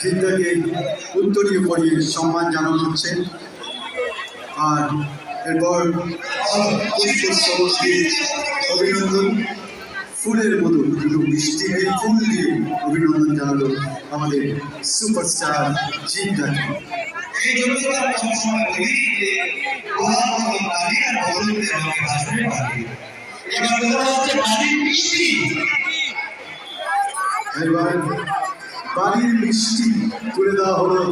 জিদ্দাকে উত্তরীয় পরিয়ে সম্মান জানানো হচ্ছে। আর এরপর অভিনন্দন ফুলের মতো দুটো মিষ্টি ফুল দিয়ে অভিনন্দন জানালো আমাদের সুপারস্টার জিদ্দাকে। এই জন্য আমরা সবসময় বলি যে এবার হচ্ছে বাড়ির মিষ্টি। এবার বাড়ির মিষ্টি তুলে দেওয়া হলো